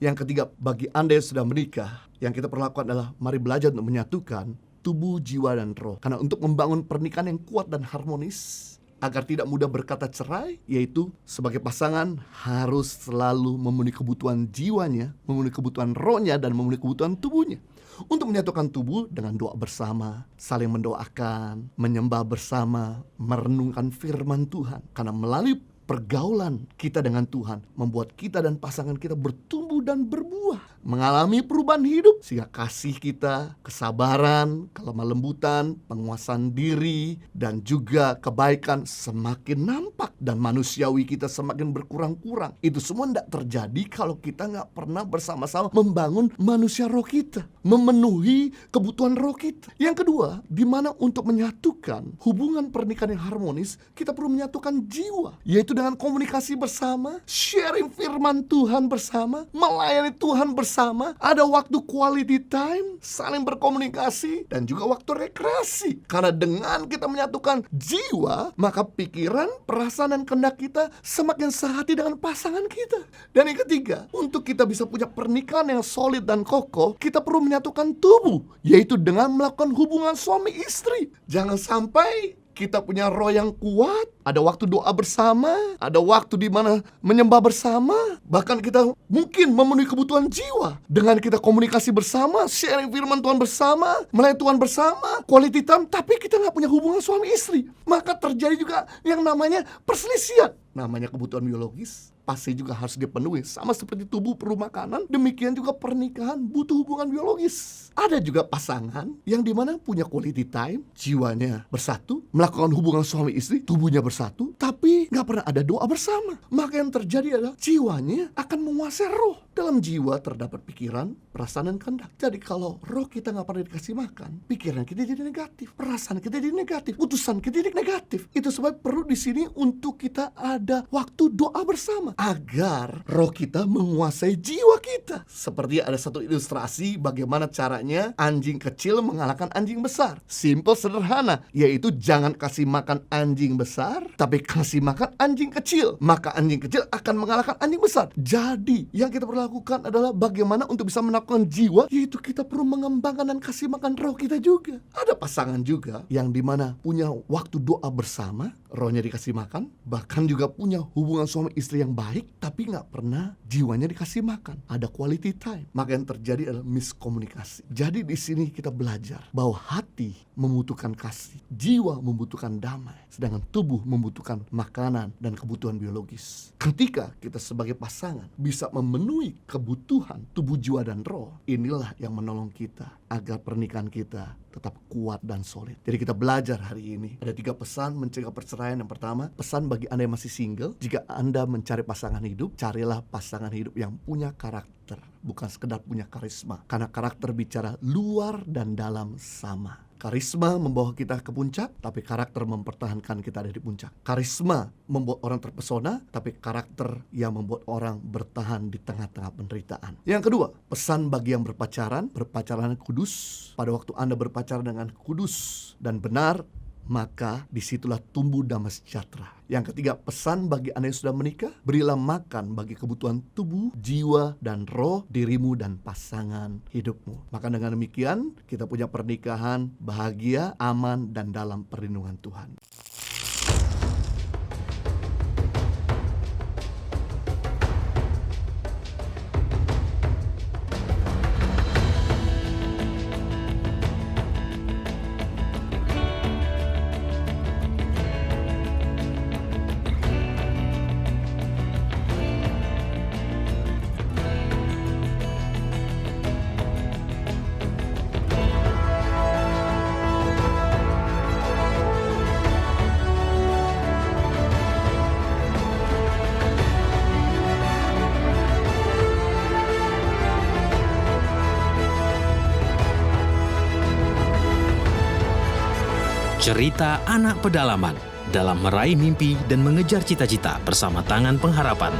Yang ketiga, bagi Anda yang sudah menikah, yang kita perlu lakukan adalah mari belajar untuk menyatukan tubuh, jiwa, dan roh. Karena untuk membangun pernikahan yang kuat dan harmonis, agar tidak mudah berkata cerai, yaitu sebagai pasangan harus selalu memenuhi kebutuhan jiwanya, memenuhi kebutuhan rohnya, dan memenuhi kebutuhan tubuhnya. Untuk menyatukan tubuh dengan doa bersama, saling mendoakan, menyembah bersama, merenungkan firman Tuhan. Karena melalui pergaulan kita dengan Tuhan membuat kita dan pasangan kita bertumbuh dan berbuah, mengalami perubahan hidup, sehingga kasih kita, kesabaran, kelemah lembutan, penguasaan diri, dan juga kebaikan semakin nampak, dan manusiawi kita semakin berkurang-kurang. Itu semua tidak terjadi kalau kita nggak pernah bersama-sama membangun manusia roh kita, memenuhi kebutuhan roh kita. Yang kedua, di mana untuk menyatukan hubungan pernikahan yang harmonis, kita perlu menyatukan jiwa, yaitu dengan komunikasi bersama, sharing firman Tuhan bersama, melayani Tuhan bersama, ada waktu quality time, saling berkomunikasi, dan juga waktu rekreasi. Karena dengan kita menyatukan jiwa, maka pikiran, perasaan, dan kehendak kita semakin sehati dengan pasangan kita. Dan yang ketiga, untuk kita bisa punya pernikahan yang solid dan kokoh, kita perlu menyatukan tubuh, yaitu dengan melakukan hubungan suami istri. Jangan sampai kita punya roh yang kuat, ada waktu doa bersama, ada waktu di mana menyembah bersama, bahkan kita mungkin memenuhi kebutuhan jiwa dengan kita komunikasi bersama, sharing firman Tuhan bersama, melayani Tuhan bersama, quality time, tapi kita nggak punya hubungan suami istri. Maka terjadi juga yang namanya perselisihan. Namanya kebutuhan biologis pasti juga harus dipenuhi. Sama seperti tubuh perlu makanan, demikian juga pernikahan butuh hubungan biologis. Ada juga pasangan yang dimana punya quality time, jiwanya bersatu, melakukan hubungan suami istri, tubuhnya bersatu, tapi nggak pernah ada doa bersama. Maka yang terjadi adalah jiwanya akan menguasai roh. Dalam jiwa terdapat pikiran, perasaan, dan kehendak. Jadi kalau roh kita nggak pernah dikasih makan, pikiran kita jadi negatif, perasaan kita jadi negatif, putusan kita jadi negatif. Itu sebab perlu di sini untuk kita ada waktu doa bersama agar roh kita menguasai jiwa kita. Seperti ada satu ilustrasi bagaimana caranya anjing kecil mengalahkan anjing besar. Simple, sederhana, yaitu jangan kasih makan anjing besar, tapi kasih makan anjing kecil. Maka anjing kecil akan mengalahkan anjing besar. Jadi yang kita perlu lakukan adalah bagaimana untuk bisa menaklukkan jiwa, yaitu kita perlu mengembangkan dan kasih makan roh kita juga. Ada pasangan juga yang dimana punya waktu doa bersama, rohnya dikasih makan, bahkan juga punya hubungan suami istri yang baik, tapi nggak pernah jiwanya dikasih makan. Ada quality time. Maka yang terjadi adalah miskomunikasi. Jadi di sini kita belajar bahwa hati membutuhkan kasih, jiwa membutuhkan damai, sedangkan tubuh membutuhkan makanan dan kebutuhan biologis. Ketika kita sebagai pasangan bisa memenuhi kebutuhan tubuh, jiwa, dan roh, inilah yang menolong kita agar pernikahan kita tetap kuat dan solid. Jadi kita belajar hari ini ada 3 pesan mencegah perceraian. Yang pertama, pesan bagi Anda yang masih single, jika Anda mencari pasangan hidup, carilah pasangan hidup yang punya karakter, bukan sekedar punya karisma. Karena karakter bicara luar dan dalam sama. Karisma membawa kita ke puncak, tapi karakter mempertahankan kita ada di puncak. Karisma membuat orang terpesona, tapi karakter yang membuat orang bertahan di tengah-tengah penderitaan. Yang kedua, pesan bagi yang berpacaran kudus. Pada waktu Anda berpacaran dengan kudus dan benar, maka disitulah tumbuh damai sejahtera. Yang ketiga, pesan bagi Anda yang sudah menikah, berilah makan bagi kebutuhan tubuh, jiwa, dan roh dirimu dan pasangan hidupmu. Maka dengan demikian kita punya pernikahan bahagia, aman, dan dalam perlindungan Tuhan. Cerita anak pedalaman dalam meraih mimpi dan mengejar cita-cita bersama Tangan Pengharapan.